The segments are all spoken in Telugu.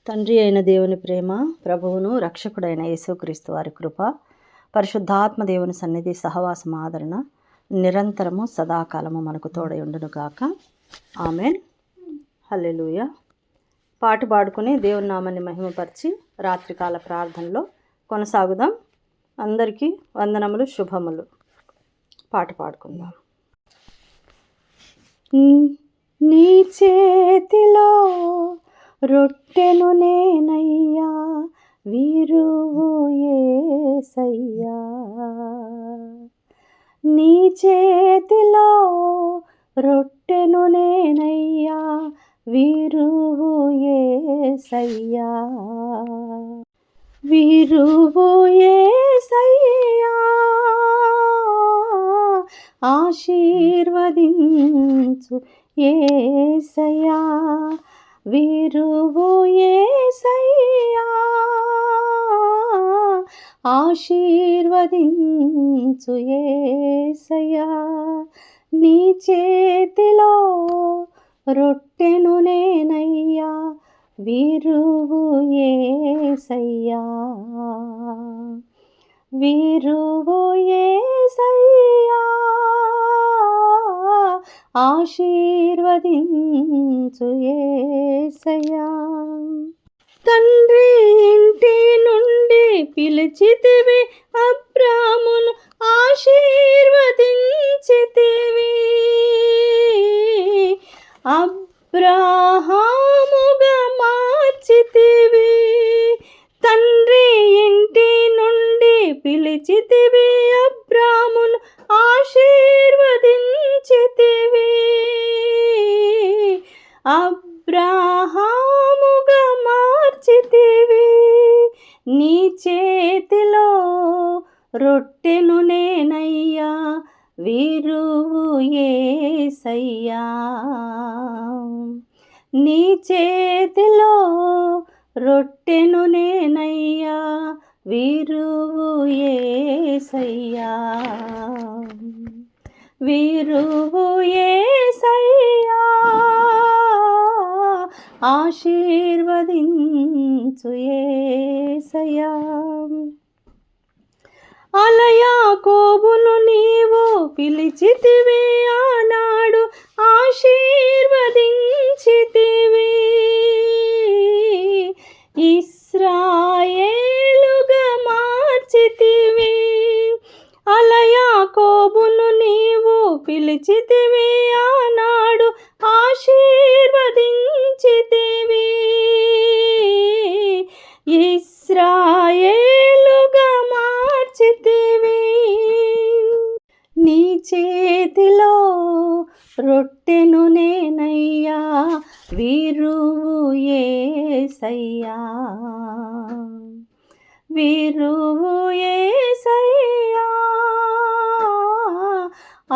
తండ్రి అయిన దేవుని ప్రేమ, ప్రభువును రక్షకుడైన యేసుక్రీస్తు వారి కృప, పరిశుద్ధాత్మ దేవుని సన్నిధి సహవాసం ఆదరణ నిరంతరము సదాకాలము మనకు తోడై ఉండును గాక. ఆమెన్. హల్లెలూయా. పాట పాడుకుని దేవుని నామాన్ని మహిమపరిచి రాత్రికాల ప్రార్థనలో కొనసాగుదాం. అందరికీ వందనములు, శుభములు. పాట పాడుకుందాం. నీ చేతిలో రొట్టెను నేనయ్యా, వీరువు యేసయ్యా. నీ చేతిలో రొట్టెను నేనయ్యా, వీరువు యేసయ్యా. వీరువు యేసయ్యా, ఆశీర్వదించు యేసయ్యా. వీరువు యేసయ్యా, ఆశీర్వదించు యేసయ్యా. నీ చేతిలో రొట్టెను నేనయ్యా, వీరువు యేసయ్యా. వీరువు యేసయ్యా, ఆశీర్వదించు యేసయ్యా. తండ్రి ఇంటి నుండి పిలిచితివి, అబ్రామును ఆశీర్వదించితివి. అబ్రాహాముగా మార్చితివి. తండ్రి ఇంటి నుండి పిలిచితివి, అబ్రామును ఆశీర్వదించితివి. అబ్రాహాముగా మార్చితివి. నీ చేతిలో రొట్టెను నేనయ్యా, వీరువు యేసయ్యా. నీ చేతిలో రొట్టెను నేనయ్యా, వీరువు యేసయ్యా. వీరువు యేసయ్యా, ఆశీర్వదించు యేసయ్యా. యాకోబును నీవు పిలిచితివి, ఆనాడు ఆశీర్వదించితివి. ఇశ్రాయేలుగా మార్చితివి. యాకోబును నీవు పిలిచితివి, ఆనాడు ఆశీర్వదించితివి. ఇశ్రాయేలుగా మార్చితివి. నీ చేతిలో రొట్టెను నేనయ్యా, వీరువు యేసయ్యా. వీరువు యేసయ్యా,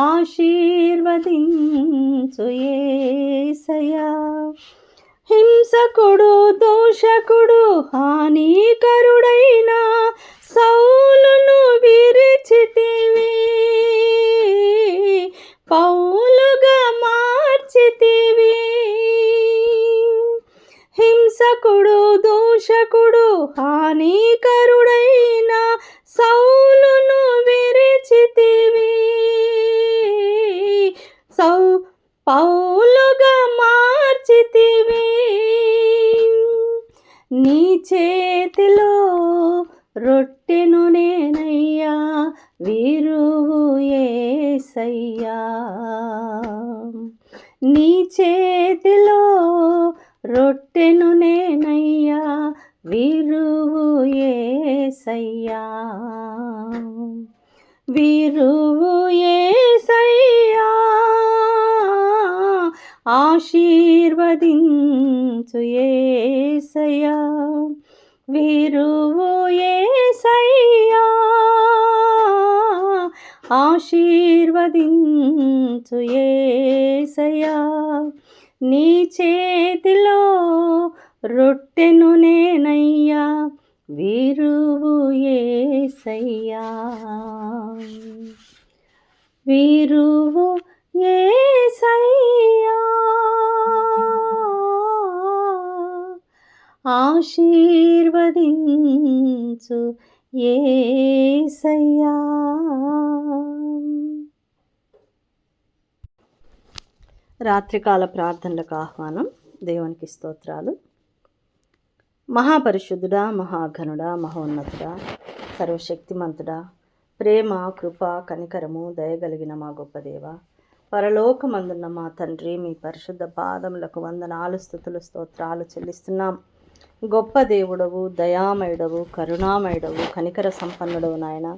ఆశీర్వదించు యేసయ్యా. హింసకుడు, దోషకుడు, హానికరుడైన సౌలును విరిచితివి. పౌలుగా మార్చితివి. హింసకుడు, దోషకుడు, హానికరుడైన సౌలును విరిచితివి. పౌలుగా మార్చితివి. నీ చేతిలో రొట్టెను నేనయ్యా, వీరువు యేసయ్యా. నీ చేతిలో రొట్టెను నేనయ్యా, వీరువు యేసయ్యా. వీరువు యేసయ్యా, ఆశీర్వదించు యేసయ్యా. వీరువు యేసయ్యా, ఆశీర్వదించు యేసయ్యా. నీ చేతిలో రొట్టెను నేనయ్యా, వీరువు యేసయ్యా. వీరువు యేసయ్యా, ఆశీర్వదించు యేసయ్యా. రాత్రికాల ప్రార్థనలకు ఆహ్వానం. దేవునికి స్తోత్రాలు. మహాపరిశుద్ధుడా, మహాఘనుడా, మహోన్నతుడా, సర్వశక్తిమంతుడా, ప్రేమ, కృప, కనికరము, దయగలిగిన మా గొప్ప దేవ, పరలోకమందున్న మా తండ్రి, మీ పరిశుద్ధ పాదములకు వందనాలు, స్తుతులు, స్తోత్రాలు చెల్లిస్తున్నాం. గొప్ప దేవుడవు, దయామయుడవు, కరుణామయుడవు, కనికర సంపన్నుడవు నాయన,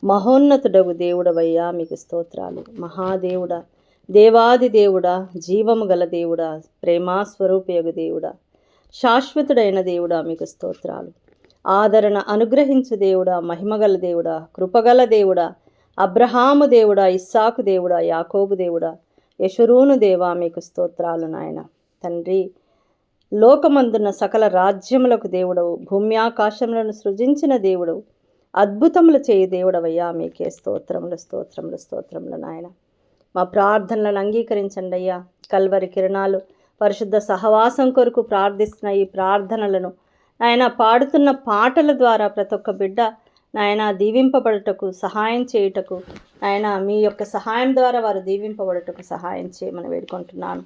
మహోన్నతుడవు దేవుడవయ్యా, మీకు స్తోత్రాలు. మహాదేవుడా, దేవాది దేవుడా, జీవము గల దేవుడా, ప్రేమాస్వరూపయోగ దేవుడా, శాశ్వతుడైన దేవుడా, మీకు స్తోత్రాలు. ఆదరణ అనుగ్రహించు దేవుడా, మహిమగల దేవుడా, కృపగల దేవుడా, అబ్రహాము దేవుడా, ఇస్సాకు దేవుడా, యాకోబు దేవుడా, యెషూరూను దేవా, మీకు స్తోత్రాలు నాయన. తండ్రి, లోకమందున్న సకల రాజ్యములకు దేవుడవు, భూమి ఆకాశములను సృజించిన దేవుడవు, అద్భుతములు చేయి దేవుడవయ్యా, మీకే స్తోత్రములు, స్తోత్రములు, స్తోత్రములు నాయన. మా ప్రార్థనలను అంగీకరించండి అయ్యా. కల్వరి కిరణాలు పరిశుద్ధ సహవాసం కొరకు ప్రార్థిస్తున్న ఈ ప్రార్థనలను నాయన పాడుతున్న పాటల ద్వారా ప్రతి ఒక్క బిడ్డ నాయన దీవింపబడుటకు సహాయం చేయుటకు, నాయన మీ యొక్క సహాయం ద్వారా వారు దీవింపబడుటకు సహాయం చేయమని వేడుకుంటున్నాను.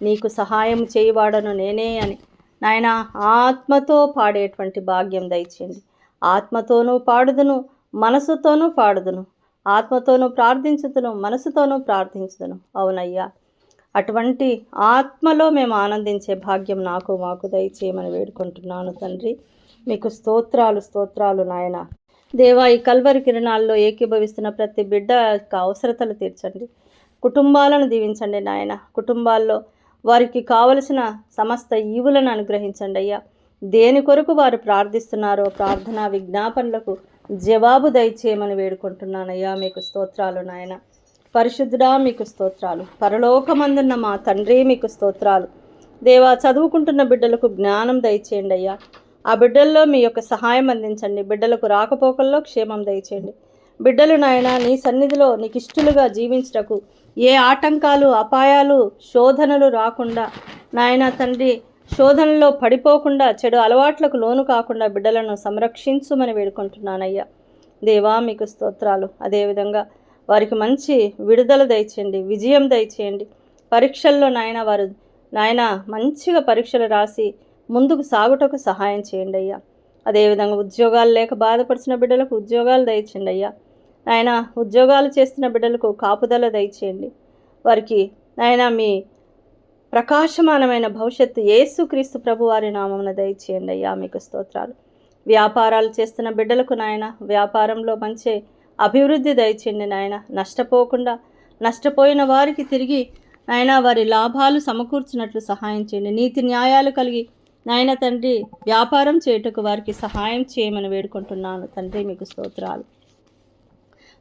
నీకు సహాయం చేయవాడను నేనే అని నాయన ఆత్మతో పాడేటువంటి భాగ్యం దయచేయండి. ఆత్మతోనూ పాడుదును, మనసుతోనూ పాడుదును, ఆత్మతోనూ ప్రార్థించుదును, మనసుతోనూ ప్రార్థించుదును. అవునయ్యా, అటువంటి ఆత్మలో మేము ఆనందించే భాగ్యం నాకు మాకు దయచేయమని వేడుకుంటున్నాను తండ్రి. మీకు స్తోత్రాలు, స్తోత్రాలు నాయన. దేవా, ఈ కల్వరి కిరణాల్లో ఏకీభవిస్తున్న ప్రతి బిడ్డ యొక్క అవసరతలు తీర్చండి. కుటుంబాలను దీవించండి నాయన. కుటుంబాల్లో వారికి కావలసిన సమస్త ఈవులను అనుగ్రహించండి అయ్యా. దేని కొరకు వారు ప్రార్థిస్తున్నారో ప్రార్థనా విజ్ఞాపనలకు జవాబు దయచేయమని వేడుకుంటున్నానయ్యా. మీకు స్తోత్రాలు నాయన. పరిశుద్ధుడా, మీకు స్తోత్రాలు. పరలోకమందున్న మా తండ్రి, మీకు స్తోత్రాలు. దేవా, చదువుకుంటున్న బిడ్డలకు జ్ఞానం దయచేయండి అయ్యా. ఆ బిడ్డల్లో మీ యొక్క సహాయం అందించండి. బిడ్డలకు రాకపోకల్లో క్షేమం దయచేయండి. బిడ్డలు నాయన నీ సన్నిధిలో నీకు ఇష్టలుగా జీవించటకు ఏ ఆటంకాలు, అపాయాలు, శోధనలు రాకుండా నాయన తండ్రి, శోధనలో పడిపోకుండా, చెడు అలవాట్లకు లోను కాకుండా బిడ్డలను సంరక్షించుమని వేడుకుంటున్నానయ్యా. దేవా, మీకు స్తోత్రాలు. అదేవిధంగా వారికి మంచి విడుదల దయచేయండి, విజయం దయచేయండి. పరీక్షల్లో నాయన వారు నాయన మంచిగా పరీక్షలు రాసి ముందుకు సాగుటకు సహాయం చేయండి అయ్యా. అదేవిధంగా ఉద్యోగాలు లేక బాధపడుతున్న బిడ్డలకు ఉద్యోగాలు దయచేయండి అయ్యా. నాయన ఉద్యోగాలు చేస్తున్న బిడ్డలకు కాపుదల దయచేయండి. వారికి నాయన మీ ప్రకాశమానమైన భవిష్యత్తు యేసుక్రీస్తు ప్రభు వారి నామమున దయచేయండి అయ్యా. మీకు స్తోత్రాలు. వ్యాపారాలు చేస్తున్న బిడ్డలకు నాయన వ్యాపారంలో మంచి అభివృద్ధి దయచేయండి నాయన. నష్టపోకుండా, నష్టపోయిన వారికి తిరిగి నాయన వారి లాభాలు సమకూర్చినట్లు సహాయం చేయండి. నీతి న్యాయాలు కలిగి నాయన తండ్రి వ్యాపారం చేయుటకు వారికి సహాయం చేయమని వేడుకుంటున్నాను తండ్రి. మీకు స్తోత్రాలు.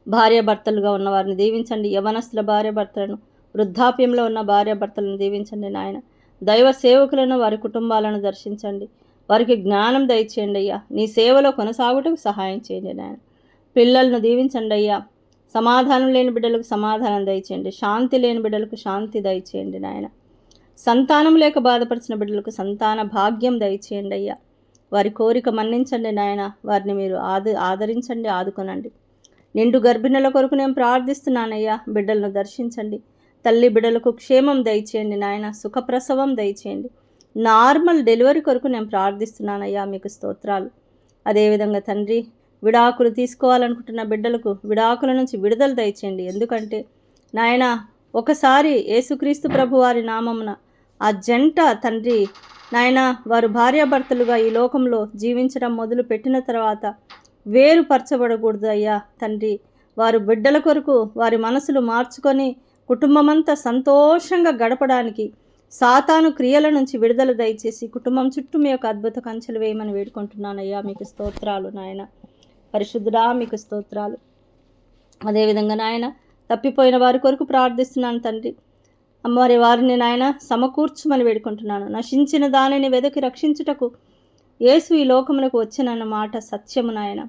భార్యాభర్తలుగా ఉన్న వారిని దీవించండి. యవనస్తుల భార్యాభర్తలను, వృద్ధాప్యంలో ఉన్న భార్యాభర్తలను దీవించండి నాయన. దైవ సేవకులను, వారి కుటుంబాలను దర్శించండి. వారికి జ్ఞానం దయచేయండి అయ్యా. నీ సేవలో కొనసాగుటకు సహాయం చేయండి నాయన. పిల్లలను దీవించండి అయ్యా. సమాధానం లేని బిడ్డలకు సమాధానం దయచేయండి. శాంతి లేని బిడ్డలకు శాంతి దయచేయండి నాయన. సంతానం లేక బాధపరిచిన బిడ్డలకు సంతాన భాగ్యం దయచేయండి అయ్యా. వారి కోరిక మన్నించండి నాయన. వారిని మీరు ఆదరించండి, ఆదుకొనండి. నిండు గర్భిణుల కొరకు నేను ప్రార్థిస్తున్నానయ్యా. బిడ్డలను దర్శించండి. తల్లి బిడ్డలకు క్షేమం దయచేయండి నాయన. సుఖప్రసవం దయచేయండి. నార్మల్ డెలివరీ కొరకు నేను ప్రార్థిస్తున్నానయ్యా. మీకు స్తోత్రాలు. అదేవిధంగా తండ్రి, విడాకులు తీసుకోవాలనుకుంటున్న బిడ్డలకు విడాకుల నుంచి విడుదల దయచేయండి. ఎందుకంటే నాయన ఒకసారి యేసుక్రీస్తు ప్రభు వారి నామమున ఆ జంట తండ్రి నాయన వారు భార్యాభర్తలుగా ఈ లోకంలో జీవించడం మొదలు పెట్టిన తర్వాత వేరుపరచబడకూడదు అయ్యా తండ్రి. వారు బిడ్డల కొరకు వారి మనసులు మార్చుకొని కుటుంబమంతా సంతోషంగా గడపడానికి సాతాను క్రియల నుంచి విడుదల దయచేసి కుటుంబం చుట్టూ మీ యొక్క అద్భుత కంచెలు వేయమని వేడుకుంటున్నానయ్యా. మీకు స్తోత్రాలు నాయన. పరిశుద్ధుడా, మీకు స్తోత్రాలు. అదేవిధంగా నాయన తప్పిపోయిన వారి కొరకు ప్రార్థిస్తున్నాను తండ్రి. మరి వారిని నాయన సమకూర్చుమని వేడుకుంటున్నాను. నశించిన దానిని వెదకి రక్షించుటకు యేసు ఈ లోకమునకు వచ్చినన్న మాట సత్యము నాయన.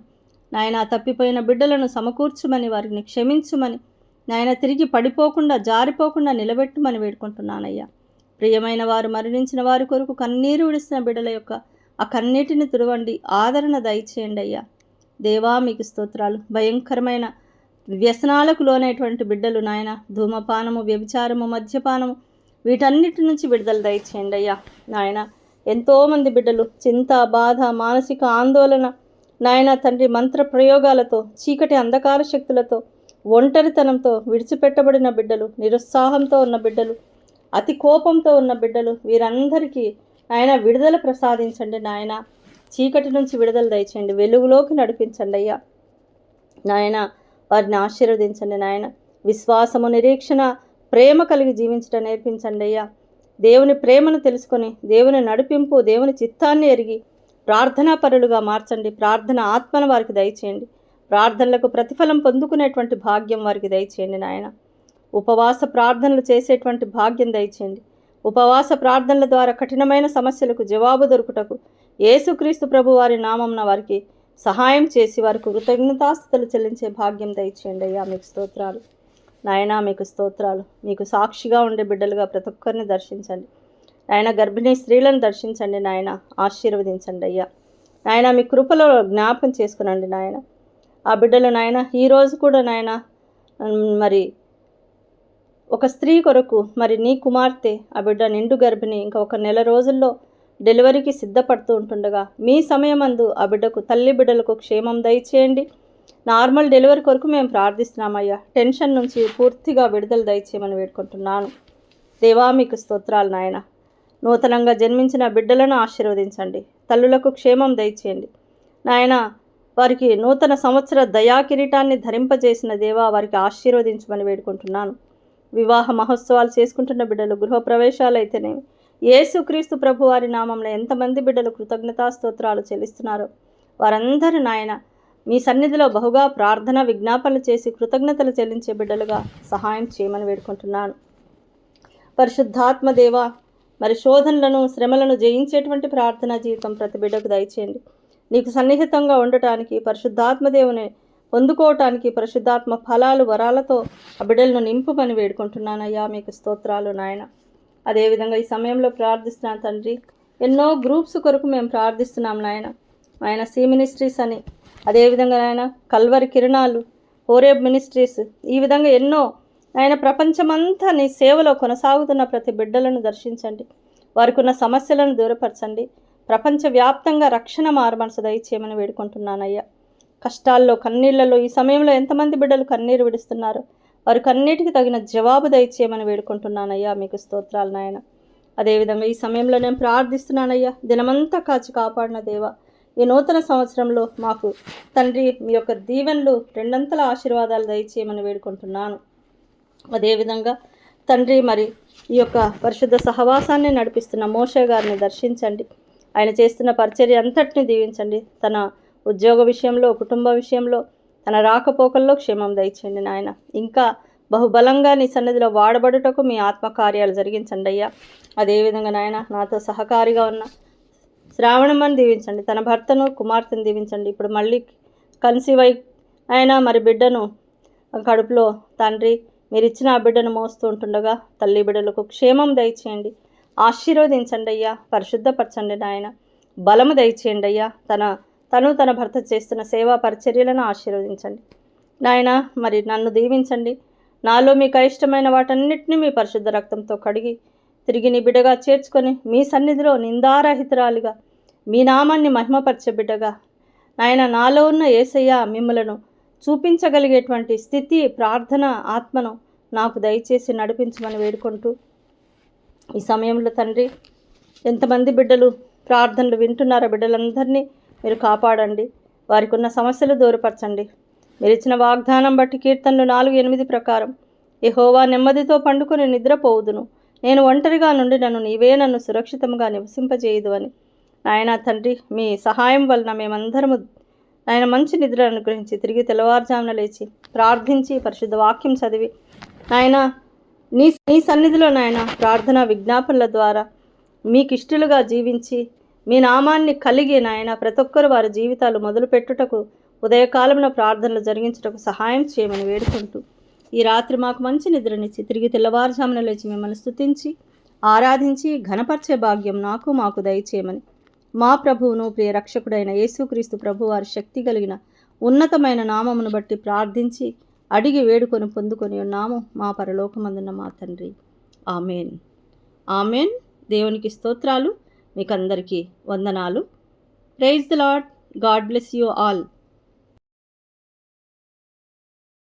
నాయన తప్పిపోయిన బిడ్డలను సమకూర్చుమని, వారిని క్షమించుమని నాయన, తిరిగి పడిపోకుండా జారిపోకుండా నిలబెట్టుమని వేడుకుంటున్నానయ్యా. ప్రియమైన వారు మరణించిన వారి కొరకు కన్నీరు విడిసిన బిడ్డల యొక్క ఆ కన్నీటిని తుడవండి, ఆదరణ దయచేయండి అయ్యా. దేవా మీకు స్తోత్రాలు. భయంకరమైన వ్యసనాలకు లోనైనటువంటి బిడ్డలు నాయన, ధూమపానము, వ్యభిచారము, మద్యపానము, వీటన్నిటి నుంచి విడుదల దయచేయండి అయ్యా. నాయన ఎంతోమంది బిడ్డలు చింత, బాధ, మానసిక ఆందోళన నాయన తండ్రి, మంత్ర ప్రయోగాలతో, చీకటి అంధకార శక్తులతో, ఒంటరితనంతో విడిచిపెట్టబడిన బిడ్డలు, నిరుత్సాహంతో ఉన్న బిడ్డలు, అతి కోపంతో ఉన్న బిడ్డలు, వీరందరికీ నాయన విడుదల ప్రసాదించండి నాయన. చీకటి నుంచి విడుదల దయచేయండి, వెలుగులోకి నడిపించండి అయ్యా. నాయన వారిని ఆశీర్వదించండి నాయన. విశ్వాసము, నిరీక్షణ, ప్రేమ కలిగి జీవించడం నేర్పించండి అయ్యా. దేవుని ప్రేమను తెలుసుకొని, దేవుని నడిపింపు, దేవుని చిత్తాన్ని ఎరిగి ప్రార్థనా పరులుగా మార్చండి. ప్రార్థన ఆత్మను వారికి దయచేయండి. ప్రార్థనలకు ప్రతిఫలం పొందుకునేటువంటి భాగ్యం వారికి దయచేయండి నాయన. ఉపవాస ప్రార్థనలు చేసేటువంటి భాగ్యం దయచేయండి. ఉపవాస ప్రార్థనల ద్వారా కఠినమైన సమస్యలకు జవాబు దొరుకుటకు యేసుక్రీస్తు ప్రభు వారి నామంన వారికి సహాయం చేసి వారికి కృతజ్ఞతాస్తుతులు చెల్లించే భాగ్యం దయచేయండి అయ్యా. మీకు స్తోత్రాలు నాయనా, మీకు స్తోత్రాలు. మీకు సాక్షిగా ఉండే బిడ్డలుగా ప్రతి ఒక్కరిని దర్శించండి నాయన. గర్భిణీ స్త్రీలను దర్శించండి నాయన, ఆశీర్వదించండి అయ్యా. నాయన మీ కృపలో జ్ఞాపం చేసుకునండి నాయన. ఆ బిడ్డలు నాయన ఈరోజు కూడా నాయన మరి ఒక స్త్రీ కొరకు మరి నీ కుమార్తె ఆ బిడ్డ నిండు గర్భిణి ఇంకా ఒక నెల రోజుల్లో డెలివరీకి సిద్ధపడుతూ ఉంటుండగా మీ సమయమందు ఆ బిడ్డకు, తల్లి బిడ్డలకు క్షేమం దయచేయండి. నార్మల్ డెలివరీ కొరకు మేము ప్రార్థిస్తున్నామయ్యా. టెన్షన్ నుంచి పూర్తిగా విడుదల దయచేయమని వేడుకుంటున్నాను. దేవా మీకు స్తోత్రాలు నాయన. నూతనంగా జన్మించిన బిడ్డలను ఆశీర్వదించండి. తల్లులకు క్షేమం దయచేయండి నాయన. వారికి నూతన సంవత్సర దయా కిరీటాన్ని ధరింపజేసిన దేవా వారికి ఆశీర్వదించమని వేడుకుంటున్నాను. వివాహ మహోత్సవాలు చేసుకుంటున్న బిడ్డలు, గృహప్రవేశాలు అయితేనేమి, యేసుక్రీస్తు ప్రభు వారి నామంలో ఎంతమంది బిడ్డలు కృతజ్ఞతాస్తోత్రాలు చెల్లిస్తున్నారో వారందరూ నాయన మీ సన్నిధిలో బహుగా ప్రార్థన విజ్ఞాపనలు చేసి కృతజ్ఞతలు చెల్లించే బిడ్డలుగా సహాయం చేయమని వేడుకుంటున్నాను. పరిశుద్ధాత్మ దేవా, మరి శోధనలను, శ్రమలను జయించేటువంటి ప్రార్థనా జీవితం ప్రతి బిడ్డకు దయచేయండి. నీకు సన్నిహితంగా ఉండటానికి, పరిశుద్ధాత్మ దేవుని పొందుకోవటానికి పరిశుద్ధాత్మ ఫలాలు, వరాలతో ఆ బిడ్డలను నింపుమని వేడుకుంటున్నానయ్యా. మీకు స్తోత్రాలు నాయన. అదేవిధంగా ఈ సమయంలో ప్రార్థిస్తున్నాను తండ్రి. ఎన్నో గ్రూప్స్ కొరకు మేము ప్రార్థిస్తున్నాం నాయన. ఆయన సి మినిస్ట్రీస్ అని, అదేవిధంగా నాయన కల్వరి కిరణాలు, హోరేబ్ మినిస్ట్రీస్, ఈ విధంగా ఎన్నో ఆయన ప్రపంచమంతా నీ సేవలో కొనసాగుతున్న ప్రతి బిడ్డలను దర్శించండి. వారికి ఉన్న సమస్యలను దూరపరచండి. ప్రపంచవ్యాప్తంగా రక్షణ మారుమనసు దయచేయమని వేడుకుంటున్నానయ్యా. కష్టాల్లో, కన్నీళ్లలో ఈ సమయంలో ఎంతమంది బిడ్డలు కన్నీరు విడుస్తున్నారు, వారికి అన్నిటికీ తగిన జవాబు దయచేయమని వేడుకుంటున్నానయ్యా. మీకు స్తోత్రాలు నాయన. అదేవిధంగా ఈ సమయంలో నేను ప్రార్థిస్తున్నానయ్యా. దినమంతా కాచి కాపాడిన దేవా, ఈ నూతన సంవత్సరంలో మాకు తండ్రి మీ యొక్క దీవెనలు, రెండంతల ఆశీర్వాదాలు దయచేయమని వేడుకుంటున్నాను. అదేవిధంగా తండ్రి మరి ఈ యొక్క పరిశుద్ధ సహవాసాన్ని నడిపిస్తున్న మోషే గారిని దర్శించండి. ఆయన చేస్తున్న పరిచర్య అంతటిని దీవించండి. తన ఉద్యోగ విషయంలో, కుటుంబ విషయంలో, తన రాకపోకల్లో క్షేమం దయచేయండి నాయన. ఇంకా బహుబలంగా నీ సన్నిధిలో వాడబడుటకు మీ ఆత్మకార్యాలు జరిగించండి అయ్యా. అదేవిధంగా నాయన నాతో సహకారిగా ఉన్న శ్రావణమ్మని దీవించండి. తన భర్తను, కుమార్తెను దీవించండి. ఇప్పుడు మళ్ళీ కన్సీవ్ అయి ఆయన మరి బిడ్డను కడుపులో తండ్రి మీరు ఇచ్చిన ఆ బిడ్డను మోస్తూ ఉంటుండగా తల్లి బిడ్డలకు క్షేమం దయచేయండి. ఆశీర్వదించండి అయ్యా. పరిశుద్ధపరచండి నాయన. బలము దయచేయండి అయ్యా. తన భర్త చేస్తున్న సేవా పరిచర్యలను ఆశీర్వదించండి నాయన. మరి నన్ను దీవించండి. నాలో మీకు ఇష్టమైన వాటన్నిటిని మీ పరిశుద్ధ రక్తంతో కడిగి తిరిగి నీ బిడ్డగా చేర్చుకొని మీ సన్నిధిలో నిందారహితురాలిగా మీ నామాన్ని మహిమపరిచే బిడ్డగా నాయన నాలో ఉన్న యేసయ్య మిమ్మలను చూపించగలిగేటువంటి స్థితి, ప్రార్థన ఆత్మను నాకు దయచేసి నడిపించమని వేడుకుంటూ ఈ సమయంలో తండ్రి ఎంతమంది బిడ్డలు ప్రార్థనలు వింటున్నారో బిడ్డలందరినీ మీరు కాపాడండి. వారికి ఉన్న సమస్యలు దూరపరచండి. మీరు ఇచ్చిన వాగ్దానం బట్టి కీర్తనలు 4:8 ప్రకారం యెహోవా నెమ్మదితో పండుకొని నిద్రపోవుదును, నేను ఒంటరిగా నుండి నీవే నన్ను సురక్షితంగా నివసింపజేయదు అని నాయన తండ్రి మీ సహాయం వలన మేమందరము నాయన మంచి నిద్ర అనుగ్రహించి తిరిగి తెల్లవారుజామున లేచి ప్రార్థించి పరిశుద్ధ వాక్యం చదివి నాయన నీ సన్నిధిలో నాయన ప్రార్థన విజ్ఞాపనల ద్వారా మీకు ఇష్టలుగా జీవించి మీ నామాన్ని కలిగి నాయన ప్రతి ఒక్కరు వారి జీవితాలు మొదలుపెట్టుటకు ఉదయకాలంలో ప్రార్థనలు జరిగించుటకు సహాయం చేయమని వేడుకుంటూ ఈ రాత్రి మాకు మంచి నిద్రనిచ్చి తిరిగి తెల్లవారుజామున లేచి మిమ్మల్ని స్తుతించి ఆరాధించి ఘనపరిచే భాగ్యం మాకు దయచేయమని మా ప్రభువును ప్రియ రక్షకుడైన యేసుక్రీస్తు ప్రభు వారి శక్తి కలిగిన ఉన్నతమైన నామమును బట్టి ప్రార్థించి అడిగి వేడుకొని పొందుకొని ఉన్నాము మా పరలోకమందున్న మా తండ్రి. ఆమెన్. ఆమెన్. దేవునికి స్తోత్రాలు. మీకందరికీ వందనాలు. Praise the Lord. God bless you all.